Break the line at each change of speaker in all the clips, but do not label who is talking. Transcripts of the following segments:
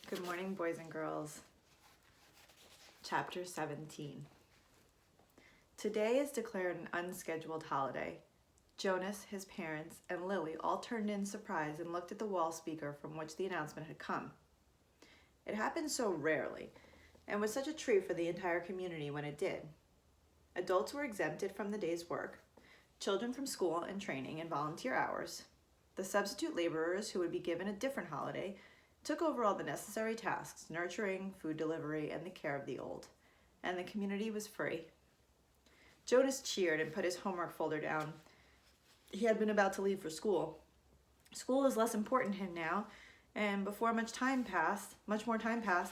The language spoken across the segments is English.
Good morning, boys and girls. Chapter 17. Today is declared an unscheduled holiday. Jonas, his parents, and Lily all turned in surprise and looked at the wall speaker from which the announcement had come. It happened so rarely, and was such a treat for the entire community when it did. Adults were exempted from the day's work, children from school and training and volunteer hours. The substitute laborers, who would be given a different holiday, took over all the necessary tasks, nurturing, food delivery, and the care of the old, and the community was free. Jonas cheered and put his homework folder down. He had been about to leave for school. School was less important to him now, and before much more time passed,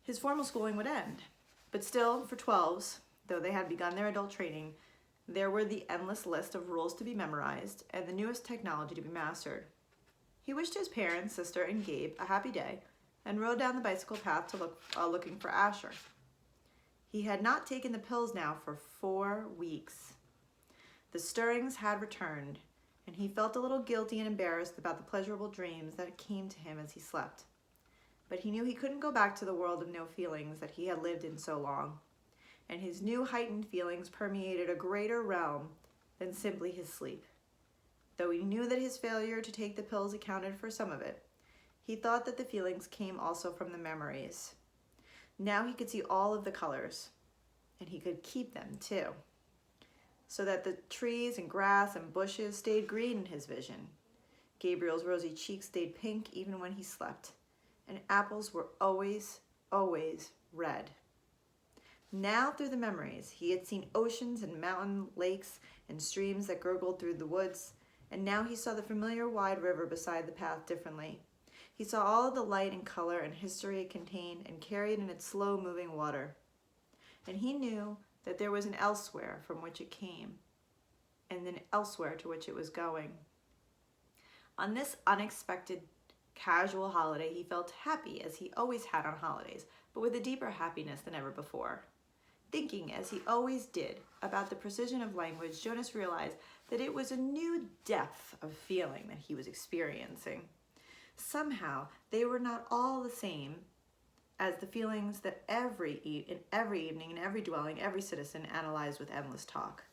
his formal schooling would end. But still, for 12s, though they had begun their adult training, there were the endless list of rules to be memorized and the newest technology to be mastered. He wished his parents, sister, and Gabe a happy day and rode down the bicycle path to looking for Asher. He had not taken the pills now for 4 weeks. The stirrings had returned, and he felt a little guilty and embarrassed about the pleasurable dreams that came to him as he slept. But he knew he couldn't go back to the world of no feelings that he had lived in so long, and his new heightened feelings permeated a greater realm than simply his sleep. Though he knew that his failure to take the pills accounted for some of it, he thought that the feelings came also from the memories. Now he could see all of the colors, and he could keep them too, so that the trees and grass and bushes stayed green in his vision. Gabriel's rosy cheeks stayed pink even when he slept, and apples were always, always red. Now through the memories, he had seen oceans and mountain lakes and streams that gurgled through the woods, and now he saw the familiar wide river beside the path differently. He saw all of the light and color and history it contained and carried in its slow-moving water. And he knew that there was an elsewhere from which it came, and an elsewhere to which it was going. On this unexpected, casual holiday, he felt happy as he always had on holidays, but with a deeper happiness than ever before. Thinking, as he always did, about the precision of language, Jonas realized that it was a new depth of feeling that he was experiencing. Somehow, they were not all the same as the feelings that every evening, in every dwelling, every citizen analyzed with endless talk.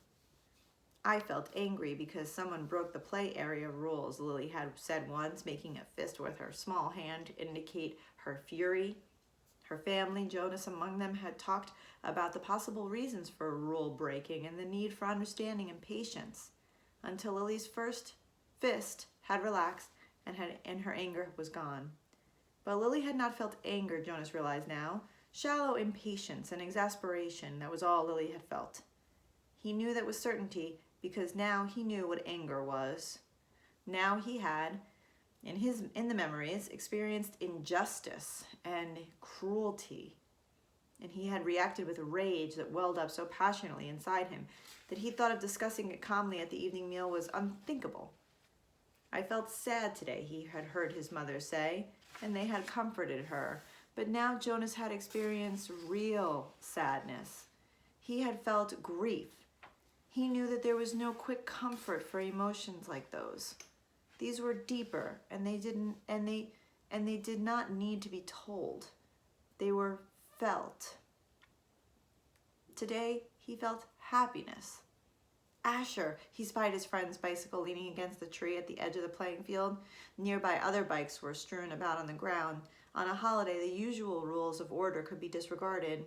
I felt angry because someone broke the play area rules, Lily had said once, making a fist with her small hand to indicate her fury. Her family, Jonas among them, had talked about the possible reasons for rule breaking and the need for understanding and patience, until Lily's first fist had relaxed and her anger was gone. But Lily had not felt anger, Jonas realized now. Shallow impatience and exasperation, that was all Lily had felt. He knew that with certainty because now he knew what anger was. Now he had, in the memories, experienced injustice and cruelty. And he had reacted with a rage that welled up so passionately inside him that he thought of discussing it calmly at the evening meal was unthinkable. I felt sad today, he had heard his mother say, and they had comforted her. But now Jonas had experienced real sadness. He had felt grief. He knew that there was no quick comfort for emotions like those. These were deeper, and they did not need to be told. They were felt. Today, he felt happiness. Asher, he spied his friend's bicycle leaning against the tree at the edge of the playing field. Nearby, other bikes were strewn about on the ground. On a holiday, the usual rules of order could be disregarded.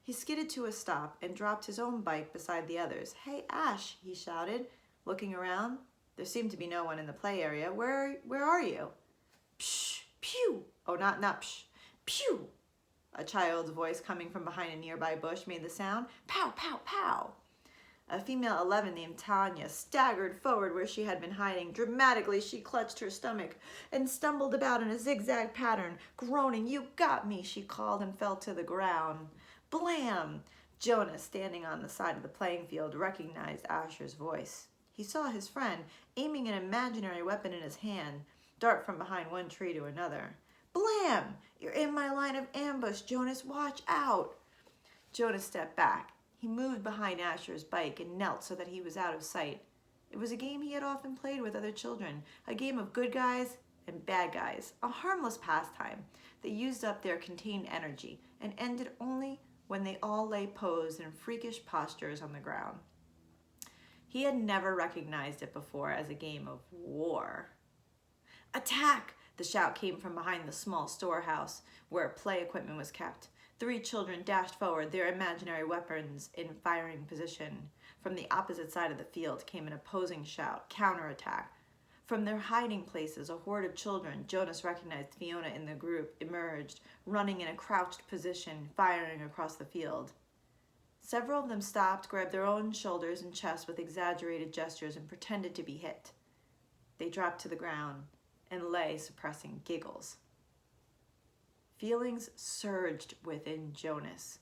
He skidded to a stop and dropped his own bike beside the others. "Hey, Ash," he shouted, looking around. There seemed to be no one in the play area. Where are you?" "Psh, pew." "Oh, not psh, pew." A child's voice coming from behind a nearby bush made the sound. "Pow, pow, pow." A female 11 named Tanya staggered forward where she had been hiding. Dramatically, she clutched her stomach and stumbled about in a zigzag pattern. Groaning, "You got me," she called, and fell to the ground. Blam! Jonas, standing on the side of the playing field, recognized Asher's voice. He saw his friend, aiming an imaginary weapon in his hand, dart from behind one tree to another. Blam! "You're in my line of ambush, Jonas. Watch out." Jonas stepped back. He moved behind Asher's bike and knelt so that he was out of sight. It was a game he had often played with other children, a game of good guys and bad guys, a harmless pastime that used up their contained energy and ended only when they all lay posed in freakish postures on the ground. He had never recognized it before as a game of war. "Attack!" The shout came from behind the small storehouse where play equipment was kept. 3 children dashed forward, their imaginary weapons in firing position. From the opposite side of the field came an opposing shout, counterattack. From their hiding places, a horde of children, Jonas recognized Fiona in the group, emerged, running in a crouched position, firing across the field. Several of them stopped, grabbed their own shoulders and chests with exaggerated gestures, and pretended to be hit. They dropped to the ground and lay suppressing giggles. Feelings surged within Jonas.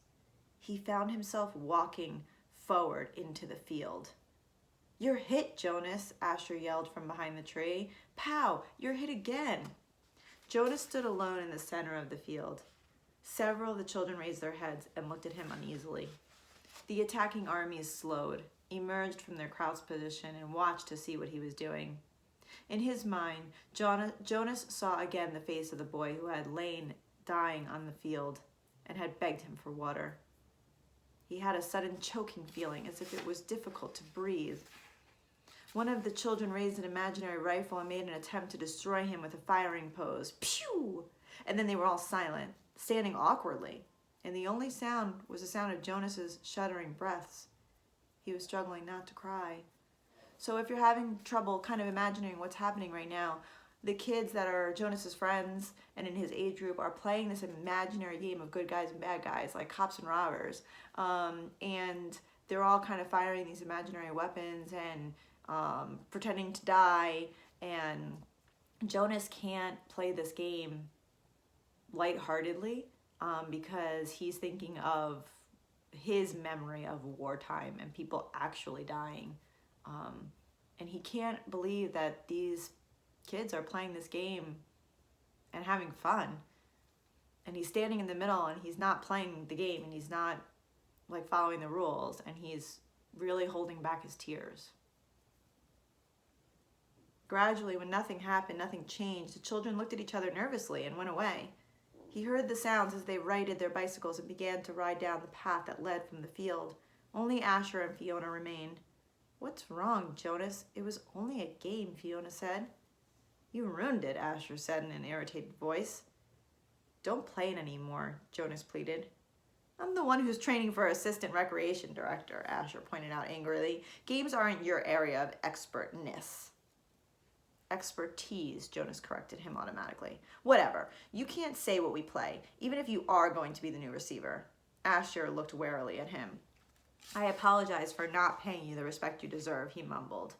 He found himself walking forward into the field. "You're hit, Jonas," Asher yelled from behind the tree. "Pow, you're hit again." Jonas stood alone in the center of the field. Several of the children raised their heads and looked at him uneasily. The attacking armies slowed, emerged from their crouched position, and watched to see what he was doing. In his mind, Jonas saw again the face of the boy who had lain dying on the field and had begged him for water. He had a sudden choking feeling, as if it was difficult to breathe. One of the children raised an imaginary rifle and made an attempt to destroy him with a firing pose. Pew! And then they were all silent, standing awkwardly, and the only sound was the sound of Jonas's shuddering breaths. He was struggling not to cry. So if you're having trouble kind of imagining what's happening right now, the kids that are Jonas's friends and in his age group are playing this imaginary game of good guys and bad guys, like cops and robbers. And they're all kind of firing these imaginary weapons and pretending to die. And Jonas can't play this game lightheartedly because he's thinking of his memory of wartime and people actually dying. And he can't believe that these kids are playing this game and having fun. And he's standing in the middle and he's not playing the game and he's not like following the rules, and he's really holding back his tears. Gradually, when nothing happened, nothing changed, the children looked at each other nervously and went away. He heard the sounds as they righted their bicycles and began to ride down the path that led from the field. Only Asher and Fiona remained. "What's wrong, Jonas? It was only a game," Fiona said. "You ruined it," Asher said in an irritated voice. "Don't play it anymore," Jonas pleaded. "I'm the one who's training for assistant recreation director," Asher pointed out angrily. "Games aren't your area of expertness." "Expertise," Jonas corrected him automatically. "Whatever. You can't say what we play, even if you are going to be the new receiver." Asher looked warily at him. "I apologize for not paying you the respect you deserve," he mumbled.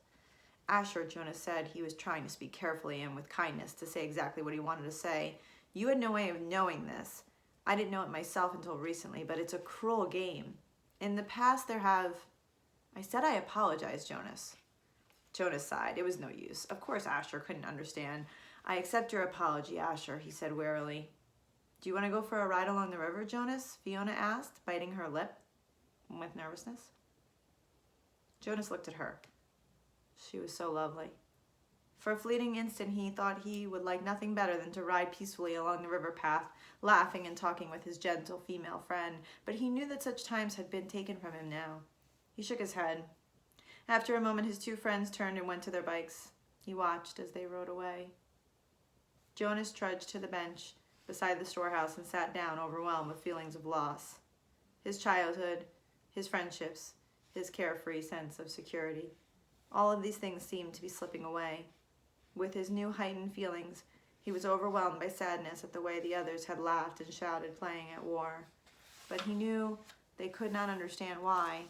"Asher," Jonas said. He was trying to speak carefully and with kindness to say exactly what he wanted to say. "You had no way of knowing this. I didn't know it myself until recently, but it's a cruel game. In the past I said I apologize, Jonas." Jonas sighed. It was no use. Of course Asher couldn't understand. "I accept your apology, Asher," he said wearily. "Do you want to go for a ride along the river, Jonas?" Fiona asked, biting her lip with nervousness. Jonas looked at her. She was so lovely. For a fleeting instant, he thought he would like nothing better than to ride peacefully along the river path, laughing and talking with his gentle female friend, but he knew that such times had been taken from him now. He shook his head. After a moment, his 2 friends turned and went to their bikes. He watched as they rode away. Jonas trudged to the bench beside the storehouse and sat down, overwhelmed with feelings of loss. His childhood, his friendships, his carefree sense of security. All of these things seemed to be slipping away. With his new heightened feelings, he was overwhelmed by sadness at the way the others had laughed and shouted, playing at war. But he knew they could not understand why.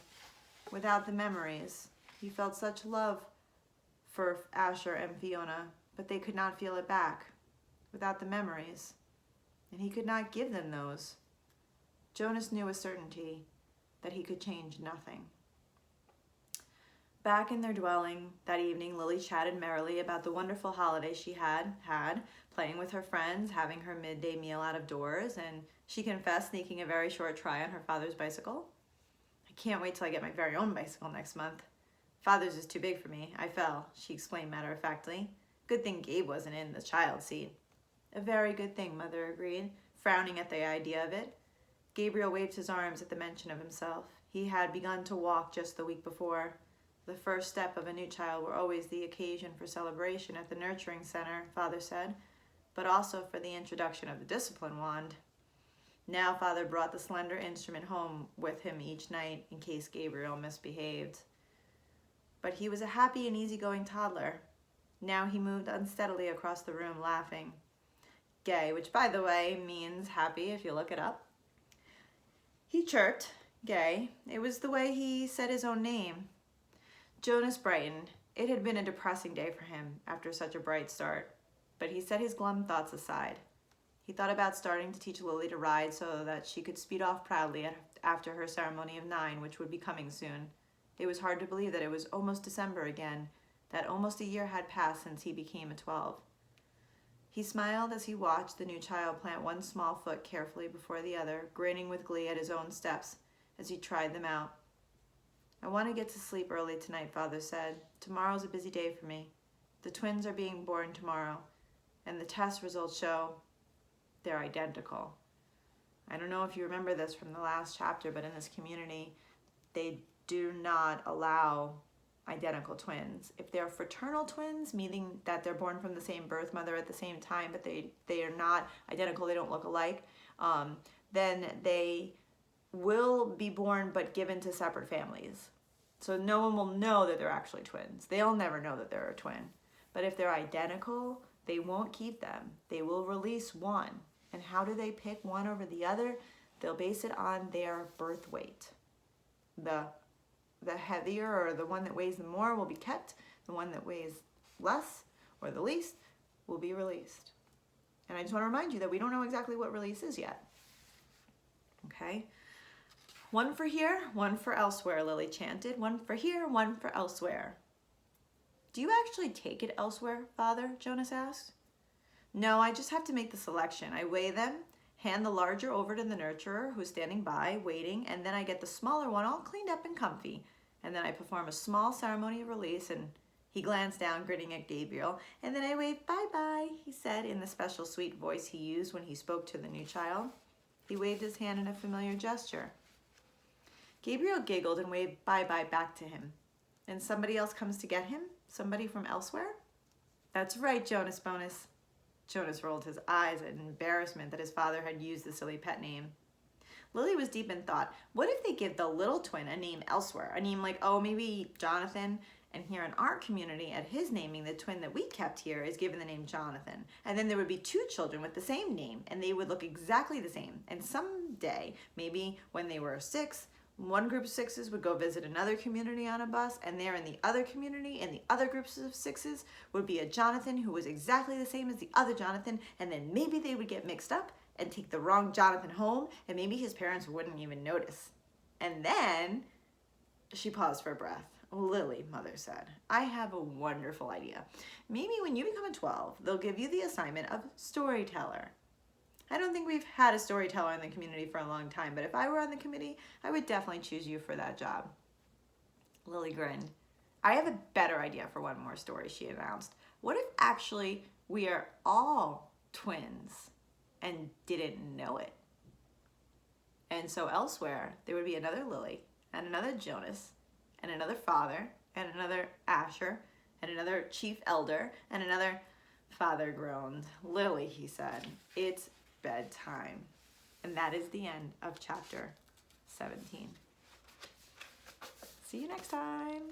Without the memories, he felt such love for Asher and Fiona, but they could not feel it back. Without the memories, and he could not give them those. Jonas knew with certainty that he could change nothing. Back in their dwelling that evening, Lily chatted merrily about the wonderful holiday she had, playing with her friends, having her midday meal out of doors, and she confessed sneaking a very short try on her father's bicycle. "I can't wait till I get my very own bicycle next month. Father's is too big for me. I fell," she explained matter-of-factly. Good thing Gabe wasn't in the child seat. A very good thing, Mother agreed, frowning at the idea of it. Gabriel waved his arms at the mention of himself. He had begun to walk just the week before. The first step of a new child were always the occasion for celebration at the nurturing center, Father said, but also for the introduction of the discipline wand. Now Father brought the slender instrument home with him each night in case Gabriel misbehaved. But he was a happy and easygoing toddler. Now he moved unsteadily across the room, laughing. Gay, which by the way means happy if you look it up. He chirped, Gay. It was the way he said his own name. Jonas brightened. It had been a depressing day for him after such a bright start, but he set his glum thoughts aside. He thought about starting to teach Lily to ride so that she could speed off proudly after her ceremony of 9, which would be coming soon. It was hard to believe that it was almost December again, that almost a year had passed since he became a 12. He smiled as he watched the new child plant one small foot carefully before the other, grinning with glee at his own steps as he tried them out. I want to get to sleep early tonight, Father said. Tomorrow's a busy day for me. The twins are being born tomorrow, and the test results show they're identical. I don't know if you remember this from the last chapter, but in this community, they do not allow identical twins. If they're fraternal twins, meaning that they're born from the same birth mother at the same time, but they are not identical, they don't look alike, then they will be born but given to separate families. So no one will know that they're actually twins. They'll never know that they're a twin. But if they're identical, they won't keep them. They will release one. And how do they pick one over the other? They'll base it on their birth weight. The heavier or the one that weighs the more will be kept. The one that weighs less or the least will be released. And I just want to remind you that we don't know exactly what release is yet. Okay? One for here, one for elsewhere, Lily chanted. One for here, one for elsewhere. Do you actually take it elsewhere, Father? Jonas asked. No, I just have to make the selection. I weigh them, hand the larger over to the nurturer who's standing by, waiting, and then I get the smaller one all cleaned up and comfy. And then I perform a small ceremony of release, and he glanced down, grinning at Gabriel. And then I waved bye-bye, he said in the special sweet voice he used when he spoke to the new child. He waved his hand in a familiar gesture. Gabriel giggled and waved bye-bye back to him. And somebody else comes to get him? Somebody from elsewhere? That's right, Jonas Bonus. Jonas rolled his eyes in embarrassment that his father had used the silly pet name. Lily was deep in thought. What if they give the little twin a name elsewhere? A name like, oh, maybe Jonathan. And here in our community, at his naming, the twin that we kept here is given the name Jonathan. And then there would be 2 children with the same name, and they would look exactly the same. And someday, maybe when they were 6, one group of 6s would go visit another community on a bus, and there in the other community, in the other groups of 6s, would be a Jonathan who was exactly the same as the other Jonathan, and then maybe they would get mixed up and take the wrong Jonathan home, and maybe his parents wouldn't even notice. And then, she paused for breath. Lily, Mother said, I have a wonderful idea. Maybe when you become a 12, they'll give you the assignment of storyteller. I don't think we've had a storyteller in the community for a long time, but if I were on the committee, I would definitely choose you for that job. Lily grinned. I have a better idea for one more story, she announced. What if actually we are all twins and didn't know it? And so elsewhere, there would be another Lily and another Jonas and another Father and another Asher and another Chief Elder and another... Father groaned. Lily, he said, it's bedtime. And that is the end of chapter 17. See you next time.